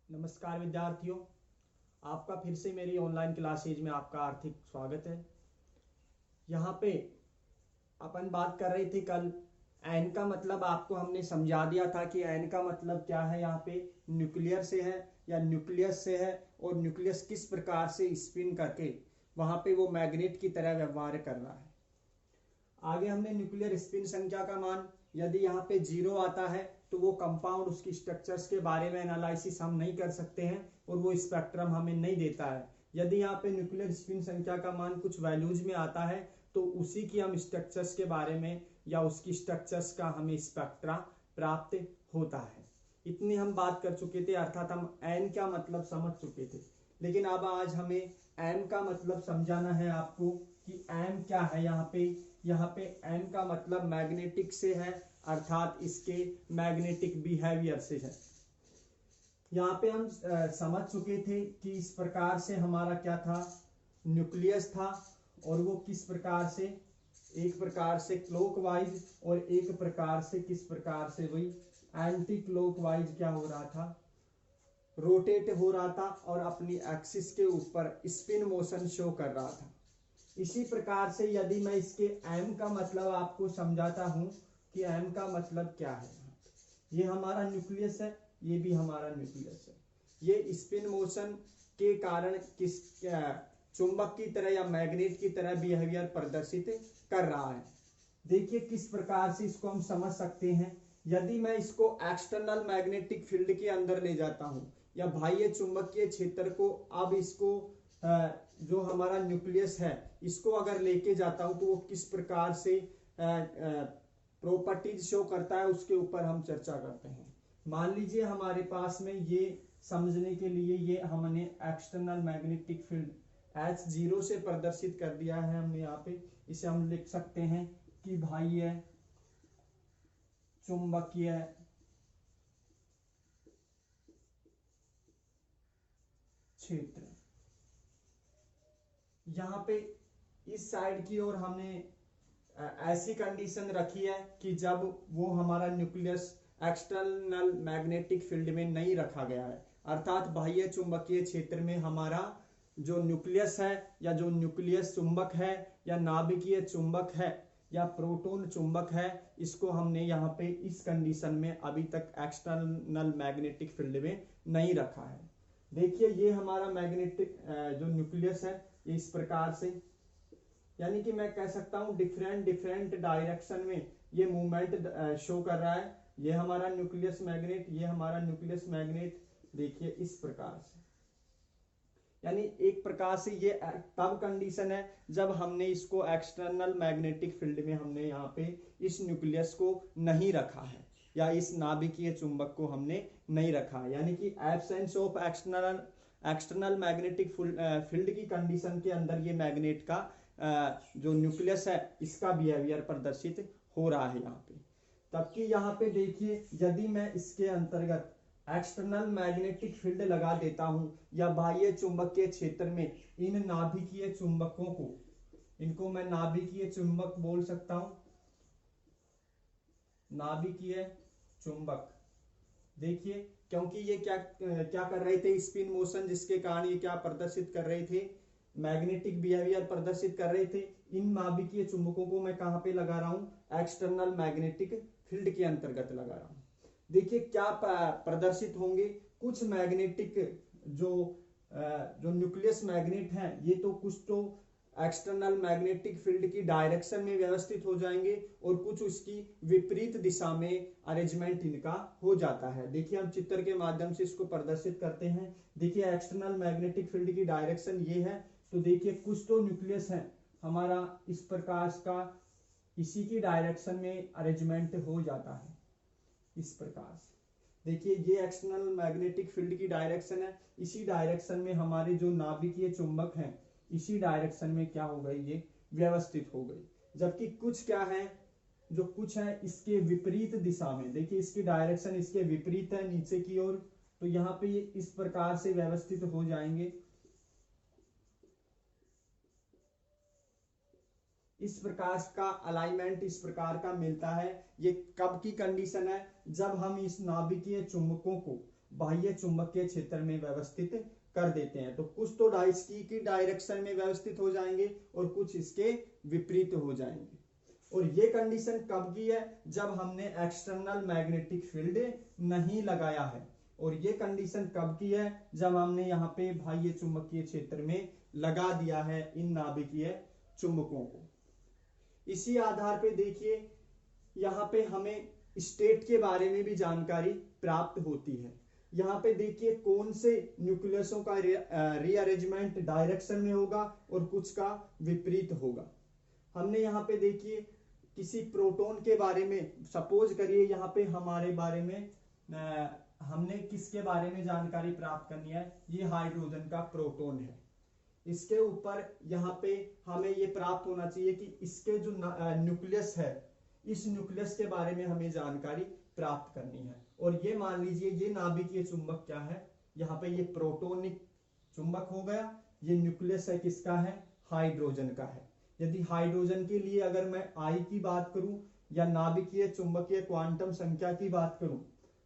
नमस्कार विद्यार्थियों, आपका फिर से मेरी ऑनलाइन क्लासेज में आपका हार्दिक स्वागत है। यहाँ पे अपन बात कर रहे थे कल एन का मतलब आपको हमने समझा दिया था कि एन का मतलब क्या है। यहाँ पे न्यूक्लियर से है या न्यूक्लियस से है और न्यूक्लियस किस प्रकार से स्पिन करके वहाँ पे वो मैग्नेट की तरह व्यवहार कर रहा है। आगे हमने न्यूक्लियर स्पिन संख्या का मान यदि यहाँ पे 0 आता है तो वो कंपाउंड उसकी स्ट्रक्चर्स के बारे में एनालिसिस हम नहीं कर सकते हैं और वो स्पेक्ट्रम हमें नहीं देता है। यदि यहाँ पे न्यूक्लियर स्पिन संख्या का मान कुछ वैल्यूज में आता है तो उसी की हम स्ट्रक्चर्स के बारे में या उसकी स्ट्रक्चर्स का हमें स्पेक्ट्रा प्राप्त होता है। इतनी हम बात कर चुके थे, अर्थात हम एन का मतलब समझ चुके थे। लेकिन अब आज हमें एम का मतलब समझाना है आपको कि एम क्या है। यहाँ पे एम का मतलब मैग्नेटिक से है, अर्थात इसके मैग्नेटिक बिहेवियर से है। यहाँ पे हम समझ चुके थे कि इस प्रकार से हमारा क्या था, न्यूक्लियस था और वो किस प्रकार से, एक प्रकार से क्लॉकवाइज और एक प्रकार से किस प्रकार से वही एंटी क्लॉकवाइज क्या हो रहा था, रोटेट हो रहा था और अपनी एक्सिस के ऊपर स्पिन मोशन शो कर रहा था। इसी प्रकार से यदि मैं इसके एम का मतलब आपको समझाता हूं कि एम का मतलब क्या है, ये हमारा न्यूक्लियस है, ये भी हमारा न्यूक्लियस है। ये स्पिन मोशन के कारण किस चुंबक की तरह या मैग्नेट की तरह बिहेवियर प्रदर्शित कर रहा है। देखिए किस प्रकार से इसको हम समझ सकते हैं। यदि मैं इसको एक्सटर्नल मैग्नेटिक फील्ड के अंदर ले जाता हूं या बाह्य चुंबकीय क्षेत्र को, अब इसको जो हमारा न्यूक्लियस है इसको अगर लेके जाता हूं तो वो किस प्रकार से प्रॉपर्टीज शो करता है उसके ऊपर हम चर्चा करते हैं। मान लीजिए हमारे पास में ये समझने के लिए ये हमने एक्सटर्नल मैग्नेटिक फील्ड H0 से प्रदर्शित कर दिया है हमने। यहाँ पे इसे हम लिख सकते हैं कि बाह्य चुंबकीय क्षेत्र। यहाँ पे इस साइड की ओर हमने ऐसी कंडीशन रखी है कि जब वो हमारा न्यूक्लियस एक्सटर्नल मैग्नेटिक फील्ड में नहीं रखा गया है, अर्थात बाह्य चुंबकीय क्षेत्र में हमारा जो न्यूक्लियस है या जो न्यूक्लियस चुंबक है या नाभिकीय चुंबक है या प्रोटॉन चुंबक है, इसको हमने यहाँ पे इस कंडीशन में अभी तक एक्सटर्नल मैग्नेटिक फील्ड में नहीं रखा है। देखिए ये हमारा मैग्नेटिक जो न्यूक्लियस है ये इस प्रकार से, यानी कि मैं कह सकता हूं डिफरेंट डायरेक्शन में ये मूवमेंट शो कर रहा है। ये हमारा न्यूक्लियस मैग्नेट, ये हमारा न्यूक्लियस मैग्नेट, देखिए इस प्रकार से। यानी एक प्रकार से ये तब कंडीशन है जब हमने इसको एक्सटर्नल मैग्नेटिक फील्ड में हमने यहाँ पे इस न्यूक्लियस को नहीं रखा है या इस नाभिकीय चुंबक को हमने नहीं रखा है। यानी कि absence of external magnetic field की कंडीशन के अंदर ये मैग्नेट का जो न्यूक्लियस है इसका बिहेवियर प्रदर्शित हो रहा है यहाँ पे। तबकि यहाँ पे देखिए यदि मैं इसके अंतर्गत एक्सटर्नल मैग्नेटिक फील्ड लगा देता हूं या बाह्य चुंबकीय क्षेत्र में इन नाभिकीय चुंबकों को, इनको मैं नाभिकीय चुंबक बोल सकता हूं, नाभिकीय चुंबक। देखिए क्योंकि ये क्या क्या कर रहे थे, स्पिन मोशन, जिसके कारण ये क्या प्रदर्शित कर रहे थे, मैग्नेटिक बिहेवियर प्रदर्शित कर रहे थे। इन नाभिकीय चुंबकों को मैं कहां पे लगा रहा हूं, एक्सटर्नल मैग्नेटिक फील्ड के अंतर्गत लगा रहा हूं। देखिए क्या प्रदर्शित होंगे, कुछ मैग्नेटिक जो न्यूक्लियस मैग्नेट है ये तो कुछ तो एक्सटर्नल मैग्नेटिक फील्ड की डायरेक्शन में व्यवस्थित हो जाएंगे और कुछ उसकी विपरीत दिशा में अरेंजमेंट इनका हो जाता है। देखिए हम चित्र के माध्यम से इसको प्रदर्शित करते हैं। देखिए एक्सटर्नल मैग्नेटिक फील्ड की डायरेक्शन ये है, तो देखिए कुछ तो न्यूक्लियस है हमारा इस प्रकार का, इसी की डायरेक्शन में अरेंजमेंट हो जाता है इस प्रकार से। देखिए ये एक्सटर्नल मैग्नेटिक फील्ड की डायरेक्शन है, इसी डायरेक्शन में हमारे जो नाभिकीय चुंबक हैं इसी डायरेक्शन में क्या हो गई, ये व्यवस्थित हो गई। जबकि कुछ क्या है, जो कुछ है इसके विपरीत दिशा में, देखिए इसकी डायरेक्शन इसके विपरीत है नीचे की ओर, तो यहाँ पे ये इस प्रकार से व्यवस्थित हो जाएंगे। इस प्रकार का अलाइनमेंट इस प्रकार का मिलता है। ये कब की कंडीशन है, जब हम इस नाभिकीय चुंबकों को बाह्य चुंबकीय क्षेत्र में व्यवस्थित कर देते हैं। तो कुछ तो इसकी की डायरेक्शन में व्यवस्थित हो जाएंगे और कुछ इसके विपरीत हो जाएंगे। और ये कंडीशन कब की है? जब हमने एक्सटर्नल मैग्नेटिक फील्ड नहीं लगाया है। और ये कंडीशन कब की है? जब हमने यहाँ पे बाह्य चुंबकीय क्षेत्र में लगा दिया है इन नाभिकीय चुंबकों को। इसी आधार पे देखिए यहाँ पे हमें स्टेट के बारे में भी जानकारी प्राप्त होती है। यहाँ पे देखिए कौन से न्यूक्लियसों का रीअरेंजमेंट डायरेक्शन में होगा और कुछ का विपरीत होगा। हमने यहाँ पे देखिए किसी प्रोटॉन के बारे में, सपोज करिए यहाँ पे हमारे बारे में हमने किसके बारे में जानकारी प्राप्त करनी है, ये हाइड्रोजन का प्रोटॉन है। इसके ऊपर यहाँ पे हमें ये प्राप्त होना चाहिए कि इसके जो न्यूक्लियस है, इस न्यूक्लियस के बारे में हमें जानकारी प्राप्त करनी है। और ये मान लीजिए ये नाभिकीय चुंबक क्या है, यहाँ पे ये प्रोटोनिक चुंबक हो गया। ये न्यूक्लियस है किसका है? हाइड्रोजन का है। यदि हाइड्रोजन के लिए अगर मैं आई की बात करूं या नाभिकीय चुंबकीय क्वांटम संख्या की बात करूं,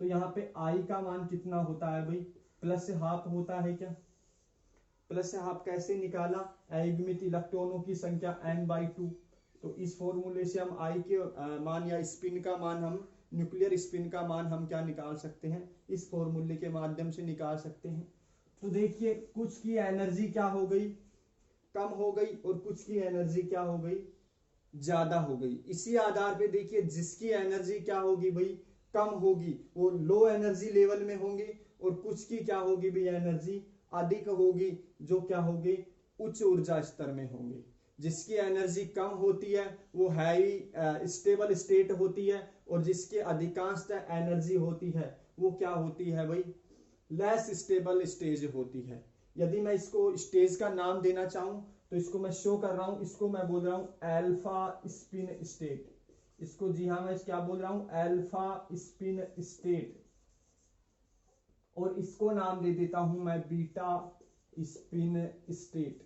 तो यहाँ पे आई का मान कितना होता है भाई? +½ होता है क्या? +½ कैसे निकाला? अयुग्मित इलेक्ट्रॉनों की संख्या n/2। तो इस फॉर्मूले से हम आई के मान या स्पिन का मान, हम न्यूक्लियर स्पिन का मान हम क्या निकाल सकते हैं? इस फॉर्मूले के माध्यम से निकाल सकते हैं। तो देखिए कुछ की एनर्जी क्या हो गई? कम हो गई, और कुछ की एनर्जी क्या हो गई? ज्यादा हो गई। इसी आधार पे देखिए जिसकी एनर्जी क्या होगी भाई? कम होगी, वो लो एनर्जी लेवल में होंगे, और कुछ की क्या होगी भाई? एनर्जी अधिक होगी, जो क्या होगी? उच्च ऊर्जा स्तर में होंगे। जिसकी एनर्जी कम होती है वो हैवी स्टेबल स्टेट होती है, और जिसकी अधिकांशतः एनर्जी होती है वो क्या होती है भाई? लेस स्टेबल स्टेज होती है। यदि मैं इसको स्टेज का नाम देना चाहूं तो इसको मैं शो कर रहा हूं, इसको मैं बोल रहा हूं अल्फा स्पिन स्टेट। इसको जी हाँ मैं क्या बोल रहा हूं? Alpha spin state. और इसको नाम दे देता हूं मैं बीटा स्पिन स्टेट।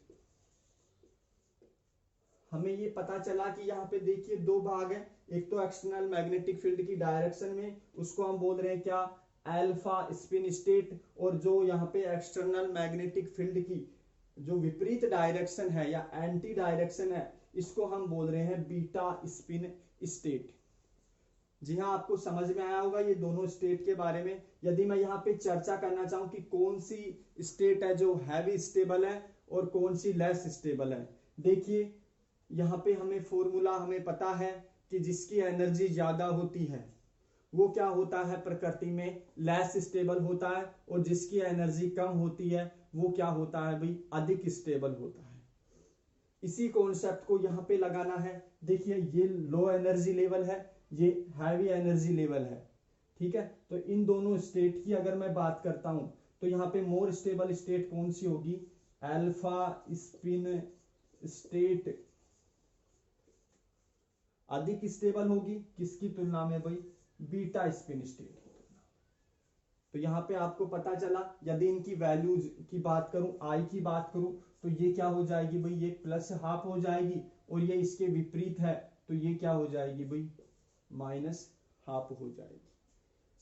हमें ये पता चला कि यहाँ पे देखिए दो भाग है। एक तो एक्सटर्नल मैग्नेटिक फील्ड की डायरेक्शन में, उसको हम बोल रहे हैं क्या? Alpha spin state. और जो यहाँ पे एक्सटर्नल मैग्नेटिक फील्ड की जो विपरीत डायरेक्शन है या एंटी डायरेक्शन है, इसको हम बोल रहे हैं बीटा स्पिन स्टेट। जी हाँ, आपको समझ में आया होगा ये दोनों स्टेट के बारे में। यदि मैं यहाँ पे चर्चा करना चाहूँ कि कौन सी स्टेट है जो हैवी स्टेबल है और कौन सी लेस स्टेबल है, देखिए यहाँ पे हमें फॉर्मूला हमें पता है कि जिसकी एनर्जी ज्यादा होती है वो क्या होता है? प्रकृति में लेस स्टेबल होता है, और जिसकी एनर्जी कम होती है वो क्या होता है भाई? अधिक स्टेबल होता है। इसी कॉन्सेप्ट को यहाँ पे लगाना है। देखिए ये लो एनर्जी लेवल है, ये हैवी एनर्जी लेवल है, ठीक है। तो इन दोनों स्टेट की अगर मैं बात करता हूं तो यहाँ पे मोर स्टेबल स्टेट कौन सी होगी? अल्फा स्पिन स्टेट अधिक स्टेबल होगी। किसकी तुलना में भाई? बीटा स्पिन स्टेट की तुलना। तो यहाँ पे आपको पता चला, यदि इनकी वैल्यूज की बात करूं, आई की बात करूं, तो ये क्या हो जाएगी भाई? ये +½ हो जाएगी, और ये इसके विपरीत है तो ये क्या हो जाएगी भाई? -½ हो जाएगी।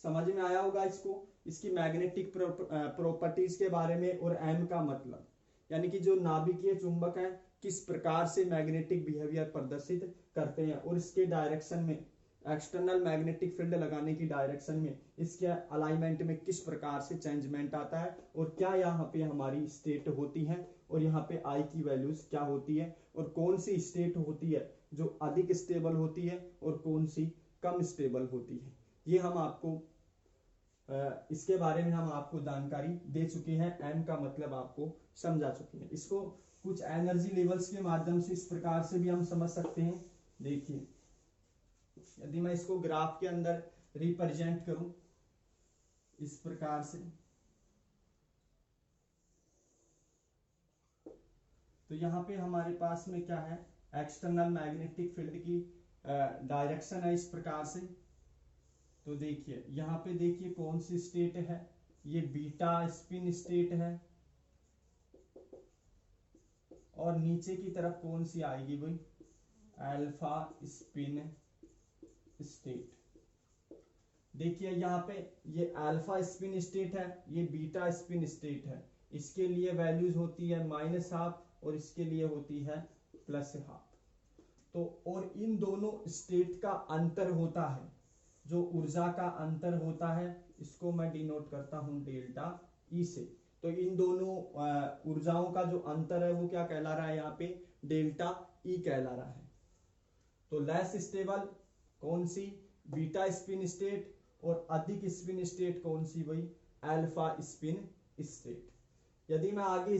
समझ में आया होगा इसको, इसकी मैग्नेटिक प्रॉपर्टीज के बारे में। और एम का मतलब यानी कि जो नाभिकीय चुंबक है किस प्रकार से मैग्नेटिक बिहेवियर प्रदर्शित करते हैं, और इसके डायरेक्शन में, एक्सटर्नल मैग्नेटिक फील्ड लगाने की डायरेक्शन में, इसके अलाइनमेंट में किस प्रकार से चेंजमेंट आता है, और क्या यहाँ पे हमारी स्टेट होती है, और यहाँ पे आई की वैल्यूज क्या होती है, और कौन सी स्टेट होती है जो अधिक स्टेबल होती है और कौन सी कम स्टेबल होती है। ये हम आपको इसके बारे में हम आपको जानकारी दे चुके हैं। एम का मतलब आपको समझा चुके हैं। इसको कुछ एनर्जी लेवल्स के माध्यम से इस प्रकार से भी हम समझ सकते हैं। देखिए यदि मैं इसको ग्राफ के अंदर रिप्रेजेंट करूं इस प्रकार से, तो यहाँ पे हमारे पास में क्या है? एक्सटर्नल मैग्नेटिक फील्ड की डायरेक्शन है इस प्रकार से। तो देखिए यहाँ पे देखिए कौन सी स्टेट है? ये बीटा स्पिन स्टेट है, और नीचे की तरफ कौन सी आएगी भाई? Alpha spin state. देखिए यहाँ पे ये अल्फा स्पिन स्टेट है, ये बीटा स्पिन स्टेट है। इसके लिए वैल्यूज होती है -12 और इसके लिए होती है +12। तो और इन दोनों स्टेट का अंतर होता है, जो ऊर्जा का अंतर होता है, इसको मैं डिनोट करता हूं डेल्टा ई से। तो इन दोनों ऊर्जाओं का जो अंतर है वो क्या कहला रहा है, यहाँ पे डेल्टा ई कहला रहा है। तो लेस स्टेबल कौन सी, बीटा स्पिन स्टेट, और अधिक स्पिन स्टेट कौन सी, वही अल्फा स्पिन स्टेट। यदि मैं आगे